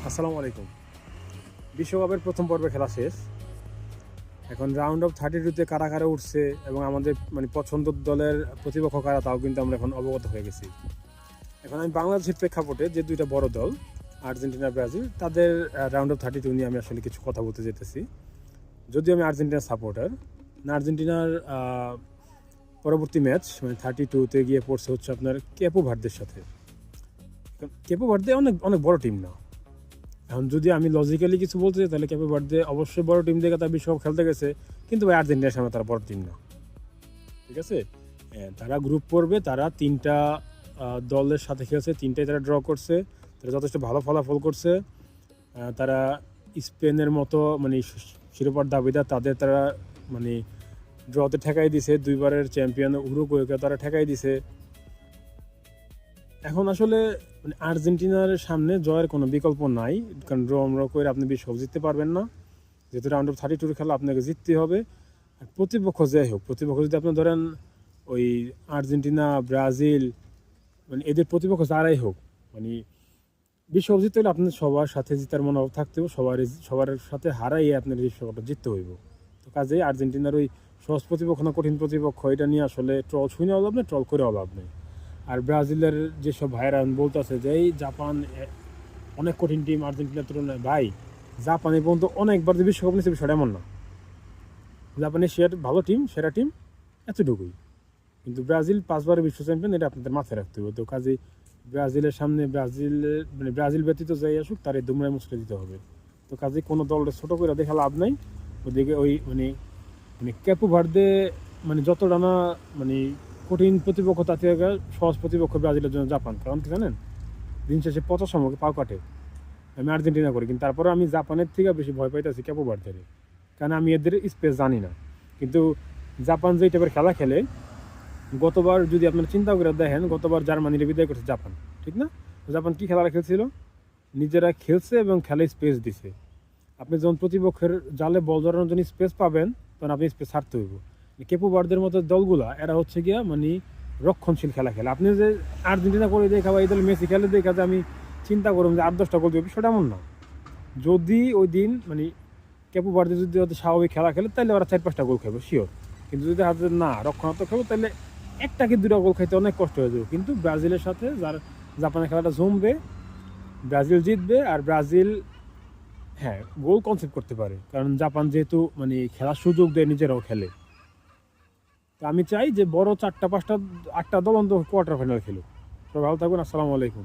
আসসালামু আলাইকুম। বিশ্বকাপের প্রথম পর্বে খেলা শেষ। এখন রাউন্ড অফ 32-তে কারা কারা উঠছে এবং আমাদের পছন্দের দলের প্রতিপক্ষ কারা তাও কিন্তু আমরা এখন অবগত হয়ে গেছি। এখন আমি বাংলাদেশের প্রেক্ষাপটে যে দুইটা বড় দল আর্জেন্টিনা ব্রাজিল তাদের রাউন্ড অফ 32 নিয়ে আমি আসলে কিছু কথা বলতে যেতেছি। যদিও আমি আর্জেন্টিনার সাপোর্টার, আর্জেন্টিনার পরবর্তী ম্যাচ 32-তে গিয়ে পড়ছে হচ্ছে আপনার কেপো ভার্দের সাথে। কেপো ভার্দে অনেক অনেক বড় টিম না। এখন যদি আমি লজিক্যালি কিছু বলতে চাই তাহলে কেপো ভার্দে অবশ্যই বড় টিম দেখে তারা বিশ্বকাপ খেলতে গেছে, কিন্তু ভাই আর্জেন্টিনার সামনে তারা বড় টিম না। ঠিক আছে, তারা গ্রুপ পর্বে তারা তিনটা দলের সাথে খেলছে, তিনটাই তারা ড্র করছে, তারা যথেষ্ট ভালো ফলাফল করছে। তারা স্পেনের মতো শিরোপার দাবিদার তাদের তারা ড্রতে ঠেকাই দিছে, দুইবারের চ্যাম্পিয়ন উরুগুয়েকে তারা ঠেকাই দিছে। এখন আসলে আর্জেন্টিনার সামনে জয়ের কোনো বিকল্প নাই, কারণ ড্র করে আপনি বিশ্বকাপ জিততে পারবেন না। যেহেতু রাউন্ড অফ 32 খেলা আপনাকে জিততে হবে। আর প্রতিপক্ষ যাই হোক, প্রতিপক্ষ যদি আপনি ধরেন ওই আর্জেন্টিনা, ব্রাজিল, এদের প্রতিপক্ষ যারাই হোক, বিশ্বকাপ জিততে হলে আপনার সবার সাথে জিতার মনোভাব থাকতে হবে, সবার সাথে হারাইয়ে আপনার বিশ্বকাপটা জিততে হইব। তো কাজেই আর্জেন্টিনার ওই সহজ প্রতিপক্ষ না কঠিন প্রতিপক্ষ এটা নিয়ে আসলে ট্রল শুনে অভাব নেই, ট্রল করে অভাব নেই। আর ব্রাজিলের যেসব ভাইরা বলতেছে যে এই জাপান অনেক কঠিন টিম আর্জেন্টিনার তুলনায়, ভাই জাপানে পর্যন্ত অনেকবার যে বিশ্বকাপ নিচ্ছে বিষয়টা এমন না। জাপানের ভালো টিম, সেরা টিম, এতটুকুই। কিন্তু ব্রাজিল 5বারের বিশ্ব চ্যাম্পিয়ন, এটা আপনাদের মাথায় রাখতে হবে। তো কাজেই ব্রাজিলের সামনে ব্রাজিল ব্যতীত যাই আসুক তার এই দুমড়ায় মুচড়ে দিতে হবে। তো কাজেই কোনো দলটা ছোটো করে দেখা লাভ নাই। ওদিকে ওই ক্যাপো ভার্দে যতটা না কঠিন প্রতিপক্ষ, তার থেকে সহজ প্রতিপক্ষ ব্রাজিলের জন্য জাপান। কারণ কি জানেন, দিন শেষে 50 সম্পর্কে পাও কাটে। আমি আর্জেন্টিনা করি, কিন্তু তারপরে আমি জাপানের থেকে বেশি ভয় পাইতেছি ক্যাপো ভার্দের, কারণ আমি এদের স্পেস জানি না। কিন্তু জাপান যে টাইপের খেলা খেলে, গতবার যদি আপনারা চিন্তা করে দেখেন, গতবার জার্মানির বিদায় করছে জাপান, ঠিক না? জাপান কি খেলা খেলছিল? নিজেরা খেলছে এবং খেলায় স্পেস দিছে। আপনি যখন প্রতিপক্ষের জালে বল ধরানোর জন্য স্পেস পাবেন, তখন আপনি স্পেস ছাড়তে হইব। কেপো ভার্দের মতো দলগুলা এরা হচ্ছে গিয়া রক্ষণশীল খেলা খেলে। আপনি যে আর্জেন্টিনা করে দেখা বা এই দল মেসি খেলে দেখা যে আমি চিন্তা করুন যে 8-10টা গোল দেবে, সেটা এমন না। যদি ওই দিন কেপো ভার্দে যদি স্বাভাবিক খেলা খেলে তাহলে ওরা 4-5টা গোল খাবে শিওর। কিন্তু যদি হাতে না রক্ষণাত্মক খেলো তাহলে 1টা কি 2টা গোল খাইতে অনেক কষ্ট হয়ে যাবে। কিন্তু ব্রাজিলের সাথে যার জাপানের খেলাটা জমবে, ব্রাজিল জিতবে। আর ব্রাজিল গোল কনসেপ্ট করতে পারে, কারণ জাপান যেহেতু খেলার সুযোগ দেয়, নিজেরাও খেলে। তো আমি চাই যে বড় 4টা 5টা 8টা দল অন্তত কোয়ার্টার ফাইনাল খেলুক। সবাই ভালো থাকুন, আসসালামু আলাইকুম।